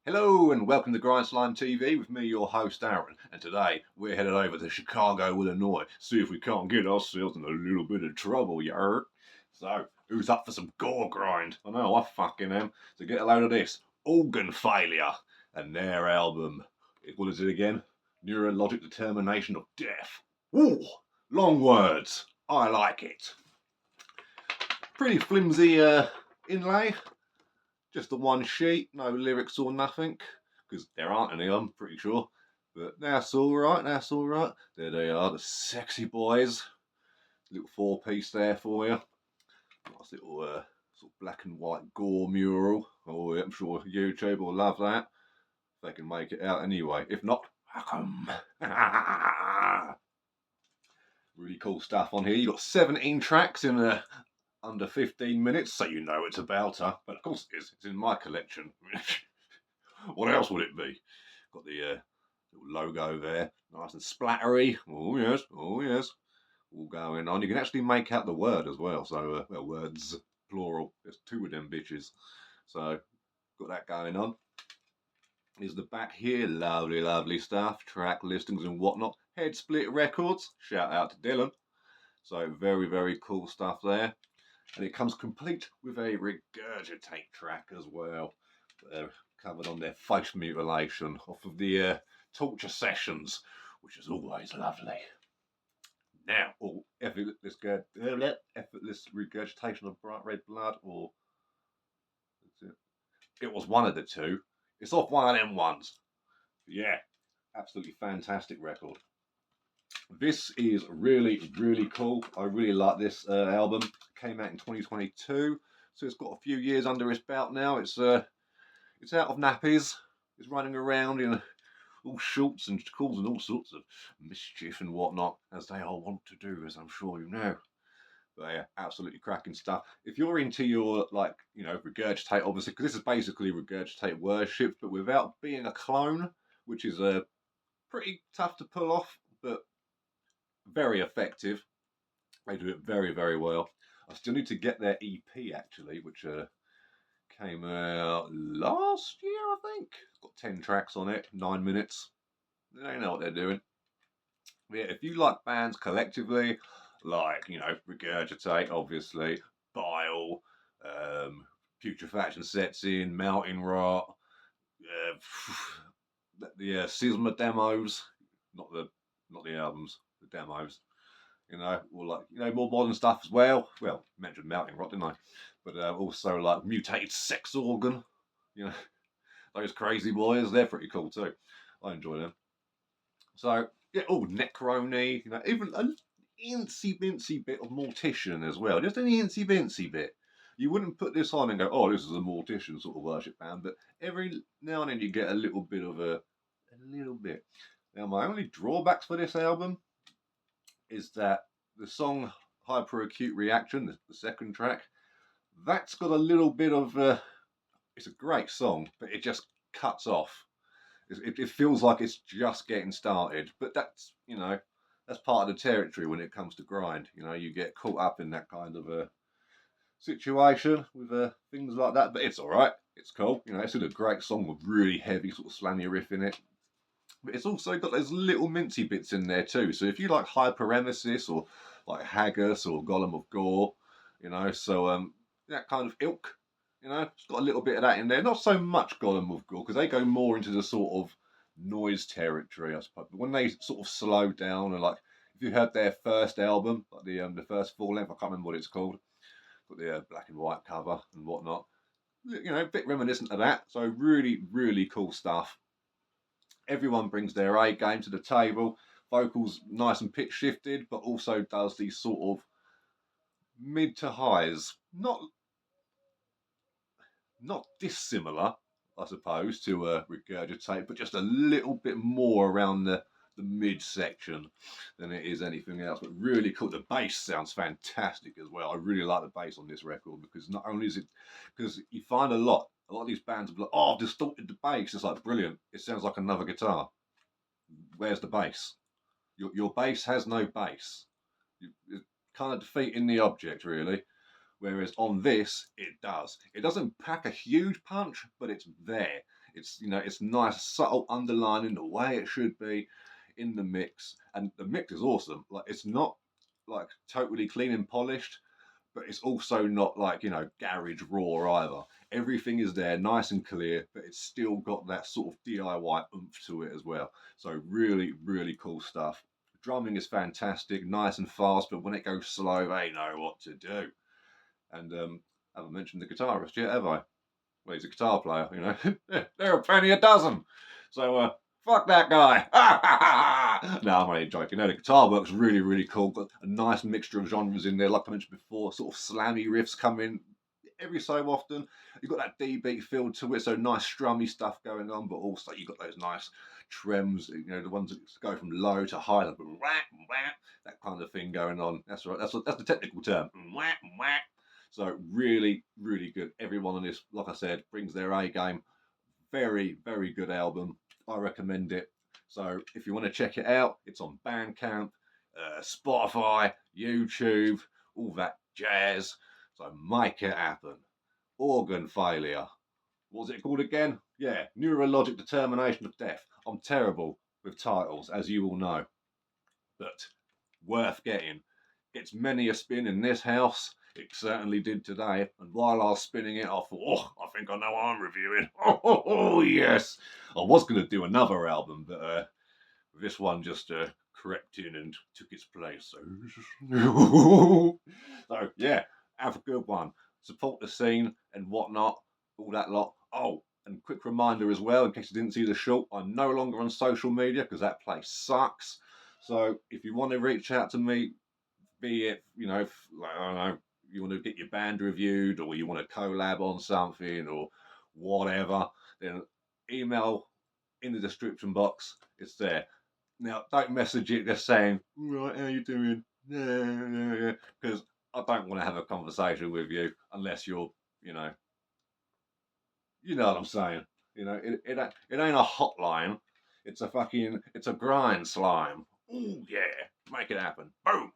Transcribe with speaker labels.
Speaker 1: Hello and welcome to GrindslimeTV with me, your host Aaron. And today we're headed over to Chicago, Illinois, see if we can't get ourselves in a little bit of trouble, you heard? So, who's up for some Goregrind? I know, I fucking am. So get a load of this. Organ Failure and their album. What is it again? Neurologic Determination of Death. Ooh, long words. I like it. Pretty flimsy inlay. Just the one sheet, no lyrics or nothing, because there aren't any, I'm pretty sure. But that's alright, that's alright. There they are, the sexy boys. Little four-piece there for you. Nice little sort of black and white gore mural. Oh yeah, I'm sure YouTube will love that. If they can make it out anyway. If not, welcome. Really cool stuff on here. You've got 17 tracks in under 15 minutes, so you know it's about her. But of course it is. It's in my collection. What else would it be? Got the little logo there, nice and splattery. Oh yes, oh yes. All going on. You can actually make out the word as well. So, well, words plural. There's two of them bitches. So, got that going on. Here's the back here. Lovely, lovely stuff. Track listings and whatnot. Headsplit Records. Shout out to Dylan. So, very, very cool stuff there. And it comes complete with a regurgitate track as well. Covered on their face mutilation off of the torture sessions, which is always lovely. Now, effortless regurgitation of bright red blood, or it was one of the two. It's off one of them ones. Yeah, absolutely fantastic record. This is really, really cool. I really like this album. It came out in 2022, so it's got a few years under its belt now. It's out of nappies. It's running around in all shorts and causing all sorts of mischief and whatnot, as they all want to do, as I'm sure you know. But yeah, absolutely cracking stuff. If you're into your, like, regurgitate, obviously, because this is basically regurgitate worship, but without being a clone, which is pretty tough to pull off, but very effective. They do it very, very well. I still need to get their EP actually, which came out last year, I think. It's got 10 tracks on it, 9 minutes. They know what they're doing. But yeah, if you like bands collectively, like, Regurgitate, obviously, Bile, Putrefaction Sets In, Melting Rot, the Sisma demos, not the albums, the demos. Or like, more modern stuff as well. Well, mentioned Melting Rot, didn't I? But also like Mutated Sex Organ, those crazy boys, they're pretty cool too. I enjoy them. So, yeah, Necrony, even an incy-bincy bit of Mortician as well. Just an incy-bincy bit. You wouldn't put this on and go, oh, this is a Mortician sort of worship band, but every now and then you get a little bit of a little bit. Now, my only drawbacks for this album is that the song Hyperacute Reaction, the second track, that's got a little bit of it's a great song, but it just cuts off. It feels like it's just getting started, but that's that's part of the territory when it comes to grind. You get caught up in that kind of a situation with things like that, but it's all right. It's cool. It's still a great song with really heavy sort of slammy riff in it. But it's also got those little mincy bits in there too. So if you like Hyperemesis or like Haggis or Golem of Gore, so that kind of ilk, it's got a little bit of that in there. Not so much Golem of Gore because they go more into the sort of noise territory, I suppose. But when they sort of slow down, and like if you heard their first album, like the first full length, I can't remember what it's called, got the black and white cover and whatnot. A bit reminiscent of that. So really, really cool stuff. Everyone brings their A game to the table. Vocals nice and pitch shifted, but also does these sort of mid to highs. Not dissimilar, I suppose, to Regurgitate, but just a little bit more around the mid section than it is anything else. But really cool. The bass sounds fantastic as well. I really like the bass on this record because not only is it, because you find a lot of these bands are like, oh, I've distorted the bass. It's like, brilliant. It sounds like another guitar. Where's the bass? Your bass has no bass. You're kind of defeating the object, really. Whereas on this, it does. It doesn't pack a huge punch, but it's there. It's, you know, it's nice, subtle underlining the way it should be in the mix, and the mix is awesome. Like, it's not like totally clean and polished, but it's also not like, you know, garage raw either. Everything is there, nice and clear, but it's still got that sort of DIY oomph to it as well. So really, really cool stuff. Drumming is fantastic, nice and fast, but when it goes slow, they know what to do. And I haven't mentioned the guitarist yet, have I? Well, he's a guitar player, you know. There are plenty a dozen. So fuck that guy. No, I'm only joking. No, the guitar work's really, really cool. Got a nice mixture of genres in there. Like I mentioned before, sort of slammy riffs come in every so often. You've got that D beat feel to it, so nice strummy stuff going on, but also you've got those nice trems, you know, the ones that go from low to high, like that kind of thing going on. That's right. That's the technical term. So really, really good. Everyone on this, like I said, brings their A game. Very, very good album. I recommend it. So if you want to check it out, it's on Bandcamp, Spotify, YouTube, all that jazz. So make it happen. Organ Failure. What was it called again? Yeah, Neurologic Determination of Death. I'm terrible with titles, as you all know, but worth getting. It's many a spin in this house. It certainly did today. And while I was spinning it, I thought, oh, I think I know what I'm reviewing. Oh, yes. I was going to do another album, but this one just crept in and took its place. So, so yeah, have a good one. Support the scene and whatnot, all that lot. Oh, and quick reminder as well, in case you didn't see the short, I'm no longer on social media because that place sucks. So if you want to reach out to me, be it, you know, like, I don't know, you want to get your band reviewed or you want to collab on something or whatever, then email in the description box. It's there. Now, don't message it just saying, right, how you doing? Yeah, because I don't want to have a conversation with you unless you're, you know what I'm saying. You know, it ain't a hotline. It's a grind slime. Ooh, yeah, make it happen. Boom.